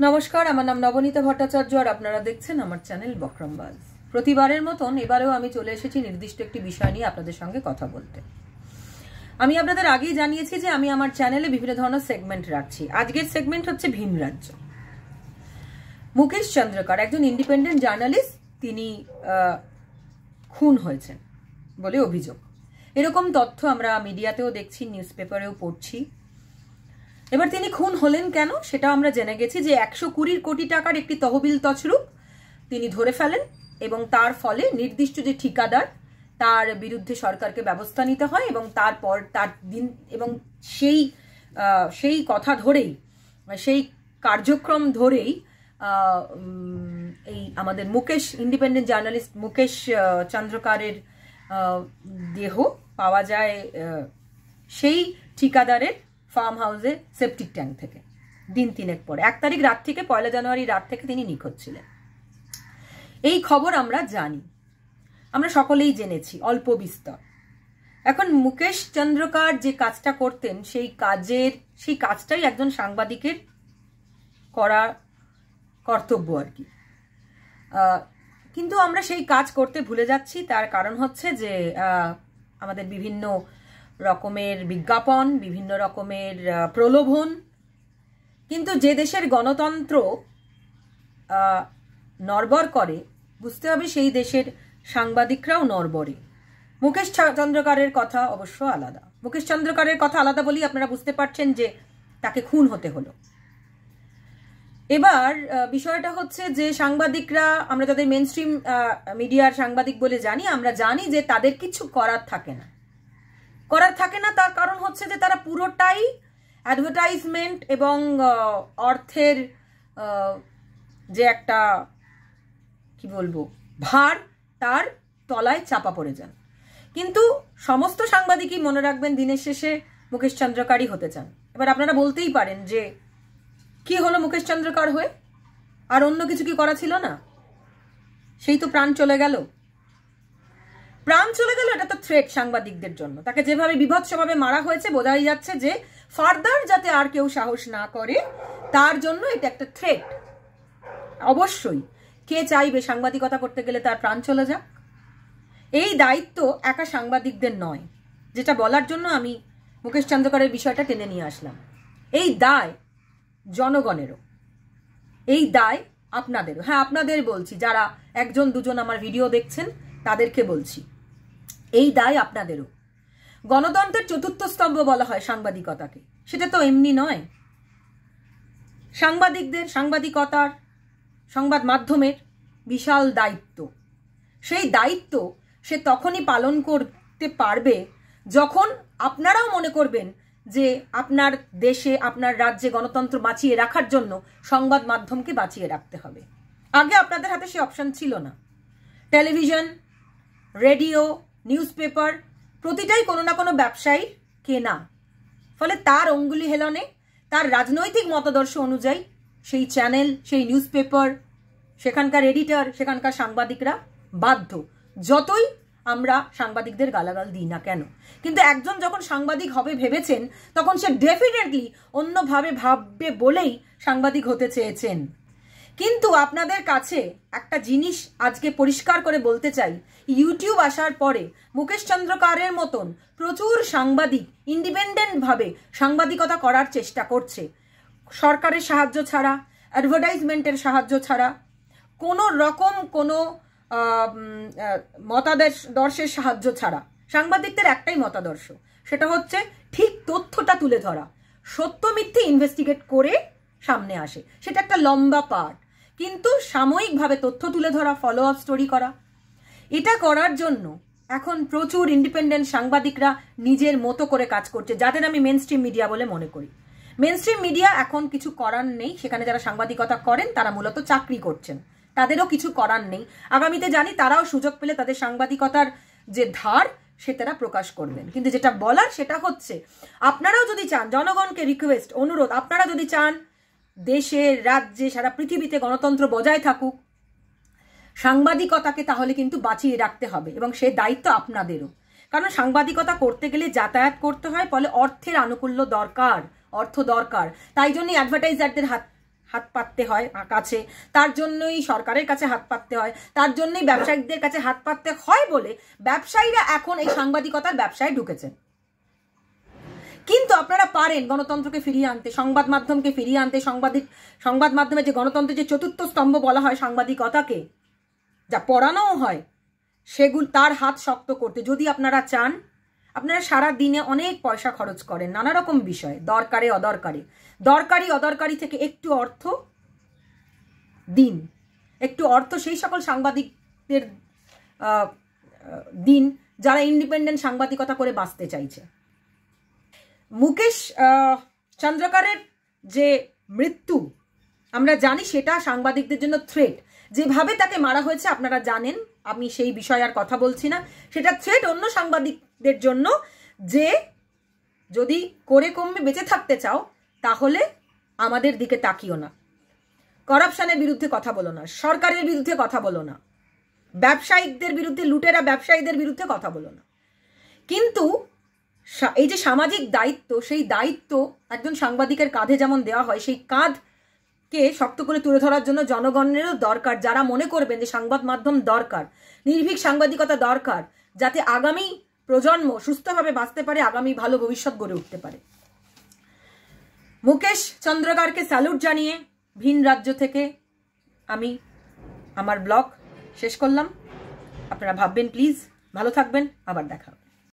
নমস্কার, আমার নাম নবনীতা ভট্টাচার্য আর আপনারা দেখছেন আমার চ্যানেল বকরমবাজ। প্রতিবারের মতন এবারেও আমি চলে এসেছি নির্দিষ্ট একটি বিষয় নিয়ে আপনাদের সঙ্গে কথা বলতে। আমি আপনাদের আগেই জানিয়েছি যে আমি আমার চ্যানেলে বিভিন্ন ধরনের সেগমেন্ট রাখছি। আজকের সেগমেন্ট হচ্ছে ভিন রাজ্য। মুকেশ চন্দ্রকর একজন ইন্ডিপেন্ডেন্ট জার্নালিস্ট, তিনি খুন হয়েছেন বলে অভিযোগ। এরকম তথ্য আমরা মিডিয়াতেও দেখছি, নিউজ পেপারেও পড়ছি। এবার তিনি খুন হলেন কেন সেটা আমরা জেনে গেছি যে 120 কোটি টাকার একটি তহবিল তছরূপ তিনি ধরে ফেলেন এবং তার ফলে নির্দিষ্ট যে ঠিকাদার তার বিরুদ্ধে সরকারকে ব্যবস্থা নিতে হয় এবং তারপর তার দিন এবং সেই কথা ধরেই, সেই কার্যক্রম ধরেই এই আমাদের মুকেশ, ইন্ডিপেন্ডেন্ট জার্নালিস্ট মুকেশ চন্দ্রকারের দেহ পাওয়া যায় সেই ঠিকাদারের ফার্ম হাউসে সেপটিক ট্যাঙ্ক থেকে দিন 3 পরে। 1 তারিখ রাত থেকে 1 জানুয়ারি রাত থেকে তিনি নিখোঁজ ছিলেন। এই খবর আমরা জানি, আমরা সকলেই জেনেছি অল্প বিস্তর। এখন মুকেশ চন্দ্রকর যে কাজটা করতেন সেই কাজটাই একজন সাংবাদিকের করা কর্তব্য আর কি। কিন্তু আমরা সেই কাজ করতে ভুলে যাচ্ছি। তার কারণ হচ্ছে যে আমাদের বিভিন্ন রকমের বিজ্ঞাপন, বিভিন্ন রকমের প্রলোভন। কিন্তু যে দেশের গণতন্ত্র নড়বড় করে, বুঝতে হবে সেই দেশের সাংবাদিকরাও নড়বড়ে। মুকেশ চন্দ্রকরের কথা অবশ্য আলাদা। মুকেশ চন্দ্রকরের কথা আলাদা বলেই আপনারা বুঝতে পারছেন যে তাকে খুন হতে হলো। এবার বিষয়টা হচ্ছে যে সাংবাদিকরা, আমরা যাদের মেনস্ট্রিম মিডিয়ার সাংবাদিক বলে জানি, আমরা জানি যে তাদের কিছু করার থাকে না। তার কারণ হচ্ছে যে তারা পুরোটাই অ্যাডভার্টাইজমেন্ট এবং অর্থের যে একটা কি বলবো ভার, তার তলায় চাপা পড়ে যান। কিন্তু সমস্ত সাংবাদিকই মনে রাখবেন দিনের শেষে মুকেশ চন্দ্রকারই হতে চান। এবার আপনারা বলতেই পারেন যে কি হলো মুকেশ চন্দ্রকর হয়ে, আর অন্য কিছু কি করা ছিল না? সেই তো প্রাণ চলে গেল। এটা তো থ্রেট সাংবাদিকদের জন্য। তাকে যেভাবে বিভৎসভাবে মারা হয়েছে বোঝাই যাচ্ছে যে ফার্দার যাতে আর কেউ সাহস না করে তার জন্য এটা একটা থ্রেট। অবশ্যই কে চাইবে সাংবাদিকতা করতে গেলে তার প্রাণ চলে যাক? এই দায়িত্ব একা সাংবাদিকদের নয়, যেটা বলার জন্য আমি মুকেশ চন্দ্রকরের বিষয়টা টেনে নিয়ে আসলাম। এই দায় জনগণেরও, এই দায় আপনাদেরও। হ্যাঁ, আপনাদের বলছি, যারা 1-2 আমার ভিডিও দেখছেন তাদেরকে বলছি, এই দায় আপনাদেরও। গণতন্ত্রের 4র্থ স্তম্ভ বলা হয় সাংবাদিকতাকে, সেটা তো এমনি নয়। সাংবাদিকদের, সাংবাদিকতার, সংবাদ মাধ্যমের বিশাল দায়িত্ব। সেই দায়িত্ব সে তখনই পালন করতে পারবে যখন আপনারাও মনে করবেন যে আপনার দেশে, আপনার রাজ্যে গণতন্ত্র বাঁচিয়ে রাখার জন্য সংবাদ মাধ্যমকে বাঁচিয়ে রাখতে হবে। আগে আপনাদের হাতে সে অপশন ছিল না। টেলিভিশন, রেডিও, নিউজ পেপার প্রতিটাই কোনো না কোনো ব্যবসায়ী কেনা। ফলে তার অঙ্গুলি হেলনে, তার রাজনৈতিক মতাদর্শ অনুযায়ী সেই চ্যানেল, সেই নিউজ পেপার, সেখানকার এডিটর, সেখানকার সাংবাদিকরা বাধ্য, যতই আমরা সাংবাদিকদের গালাগাল দিই না কেন। কিন্তু একজন যখন সাংবাদিক হবে ভেবেছেন, তখন সে ডেফিনেটলি অন্যভাবে ভাববে বলেই সাংবাদিক হতে চেয়েছেন। কিন্তু আপনাদের কাছে একটা জিনিস আজকে পরিষ্কার করে বলতে চাই, ইউটিউব আসার পরে মুকেশ চন্দ্রকরের মতন প্রচুর সাংবাদিক ইন্ডিপেন্ডেন্টভাবে সাংবাদিকতা করার চেষ্টা করছে, সরকারের সাহায্য ছাড়া, অ্যাডভার্টাইজমেন্টের সাহায্য ছাড়া, কোনো রকম কোনো মতাদর্শের সাহায্য ছাড়া। সাংবাদিকদের একটাই মতাদর্শ, সেটা হচ্ছে ঠিক তথ্যটা তুলে ধরা, সত্য মিথ্যে ইনভেস্টিগেট করে সামনে আসে। সেটা একটা লম্বা পার্ট, কিন্তু সাময়িকভাবে তথ্য তুলে ধরা, ফলো আপ স্টোরি করা, এটা করার জন্য এখন প্রচুর ইন্ডিপেন্ডেন্ট সাংবাদিকরা নিজের মতো করে কাজ করছে, যাদের আমি মেনস্ট্রিম মিডিয়া বলে মনে করি। মেনস্ট্রিম মিডিয়া এখন কিছু করার নেই, সেখানে যারা সাংবাদিকতা করেন তারা মূলত চাকরি করছেন, তাদেরও কিছু করার নেই। আগামীতে জানি তারাও সুযোগ পেলে তাদের সাংবাদিকতার যে ধার সেটা প্রকাশ করবেন। কিন্তু যেটা বলার সেটা হচ্ছে, আপনারাও যদি চান, জনগণকে রিকোয়েস্ট, অনুরোধ, আপনারা যদি চান দেশে, রাজ্যে, সারা পৃথিবীতে গণতন্ত্র বজায় থাকুক, সাংবাদিকতাকে তাহলে কিন্তু বাঁচিয়ে রাখতে হবে এবং সে দায়িত্ব আপনাদেরও। কারণ সাংবাদিকতা করতে গেলে যাতায়াত করতে হয়, ফলে অর্থের আনুকূল্য দরকার, অর্থ দরকার। তাই জন্যই অ্যাডভার্টাইজারদের হাত পাততে হয় কাছে, তার জন্যই সরকারের কাছে হাত পাততে হয়, তার জন্যই ব্যবসায়িকদের কাছে হাত পাততে হয় বলে ব্যবসায়ীরা এখন এই সাংবাদিকতার ব্যবসায় ঢুকেছেন। কিন্তু আপনারা পারেন গণতন্ত্রকে ফিরিয়ে আনতে, সংবাদ মাধ্যমকে ফিরিয়ে আনতে, সংবাদ মাধ্যমে যে গণতন্ত্রের যে চতুর্থ স্তম্ভ বলা হয় সাংবাদিকতাকে, যা পড়ানোও হয়, সেগুলো তার হাত শক্ত করতে যদি আপনারা চান। আপনারা সারা দিনে অনেক পয়সা খরচ করেন নানা রকম বিষয়, দরকারে অদরকারে, অদরকারি থেকে একটু অর্থ দিন, একটু অর্থ সেই সকল সাংবাদিকদের দিন যারা ইন্ডিপেন্ডেন্ট সাংবাদিকতা করে বাঁচতে চাইছে। মুকেশ চন্দ্রকারের যে মৃত্যু আমরা জানি সেটা সাংবাদিকদের জন্য থ্রেট। যেভাবে তাকে মারা হয়েছে আপনারা জানেন, আমি সেই বিষয়ে আর কথা বলছি না। সেটা থ্রেট অন্য সাংবাদিকদের জন্য যে যদি করে কমবে বেঁচে থাকতে চাও তাহলে আমাদের দিকে তাকিও না, করাপশনের বিরুদ্ধে কথা বলো না, সরকারের বিরুদ্ধে কথা বলো না, ব্যবসায়িকদের বিরুদ্ধে, লুটেরা ব্যবসায়ীদের বিরুদ্ধে কথা বলো না। কিন্তু এই যে সামাজিক দায়িত্ব, সেই দায়িত্ব একজন সাংবাদিকের কাঁধে যেমন দেওয়া হয়, সেই কাঁধকে শক্ত করে তুলে ধরার জন্য জনগণেরও দরকার, যারা মনে করবেন যে সংবাদ মাধ্যম দরকার, নির্ভীক সাংবাদিকতা দরকার, যাতে আগামী প্রজন্ম সুস্থভাবে বাঁচতে পারে, আগামী ভালো ভবিষ্যৎ গড়ে উঠতে পারে। মুকেশ চন্দ্রকারকে স্যালুট জানিয়ে ভিন রাজ্য থেকে আমি আমার ব্লগ শেষ করলাম। আপনারা ভাববেন প্লিজ, ভালো থাকবেন, আবার দেখা হবে।